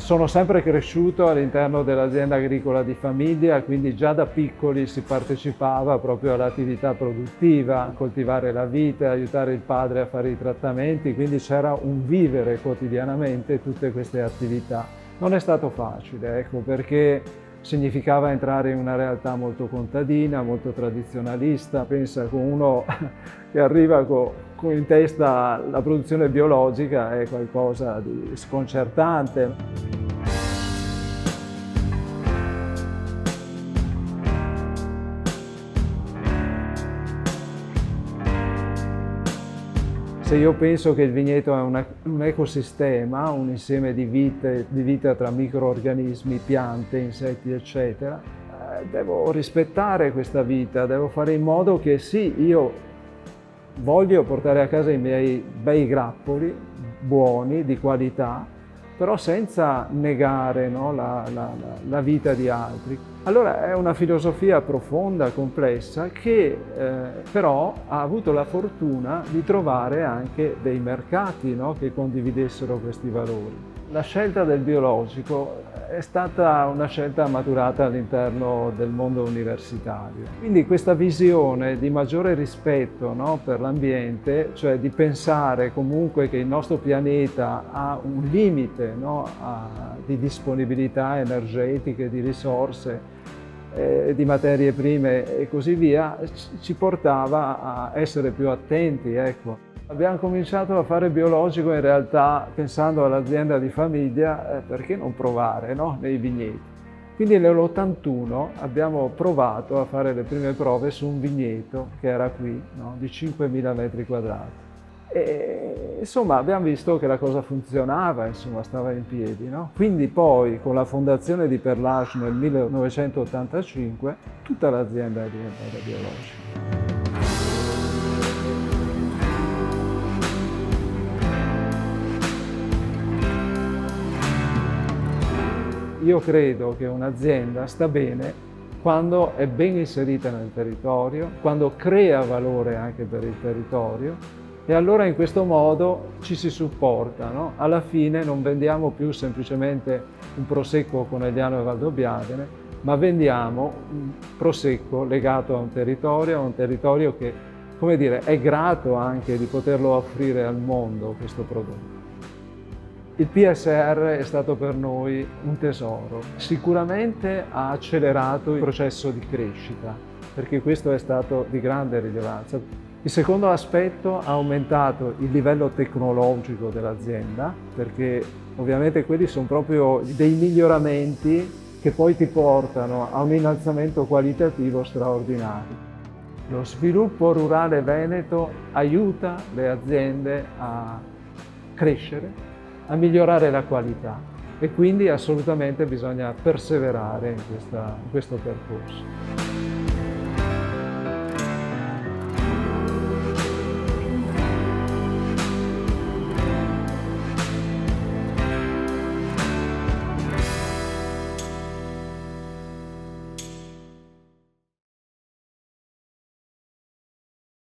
Sono sempre cresciuto all'interno dell'azienda agricola di famiglia, quindi già da piccoli si partecipava proprio all'attività produttiva, a coltivare la vite, aiutare il padre a fare i trattamenti, quindi c'era un vivere quotidianamente tutte queste attività. Non è stato facile, ecco, perché significava entrare in una realtà molto contadina, molto tradizionalista. Pensa con uno che arriva con in testa la produzione biologica è qualcosa di sconcertante. Se io penso che il vigneto è un ecosistema, un insieme di vita tra microrganismi, piante, insetti, eccetera, devo rispettare questa vita, devo fare in modo che sì, io voglio portare a casa i miei bei grappoli, buoni, di qualità, però senza negare, no, la vita di altri. Allora è una filosofia profonda, complessa, che però ha avuto la fortuna di trovare anche dei mercati, no, che condividessero questi valori. La scelta del biologico è stata una scelta maturata all'interno del mondo universitario. Quindi questa visione di maggiore rispetto, no, per l'ambiente, cioè di pensare comunque che il nostro pianeta ha un limite, no, di disponibilità energetiche, di risorse, di materie prime e così via, ci portava a essere più attenti, ecco. Abbiamo cominciato a fare biologico in realtà pensando all'azienda di famiglia, perché non provare, no, nei vigneti. Quindi nell'81 abbiamo provato a fare le prime prove su un vigneto che era qui, no, di 5.000 metri quadrati. E insomma abbiamo visto che la cosa funzionava, insomma stava in piedi, no? Quindi poi con la fondazione di Perlage nel 1985 tutta l'azienda è diventata biologica. Io credo che un'azienda sta bene quando è ben inserita nel territorio, quando crea valore anche per il territorio, e allora in questo modo ci si supporta, no? Alla fine non vendiamo più semplicemente un prosecco conegliano e valdobbiadene, ma vendiamo un prosecco legato a un territorio che, come dire, è grato anche di poterlo offrire al mondo questo prodotto. Il PSR è stato per noi un tesoro. Sicuramente ha accelerato il processo di crescita, perché questo è stato di grande rilevanza. Il secondo aspetto ha aumentato il livello tecnologico dell'azienda, perché ovviamente quelli sono proprio dei miglioramenti che poi ti portano a un innalzamento qualitativo straordinario. Lo sviluppo rurale veneto aiuta le aziende a crescere, a migliorare la qualità e quindi assolutamente bisogna perseverare in questo percorso.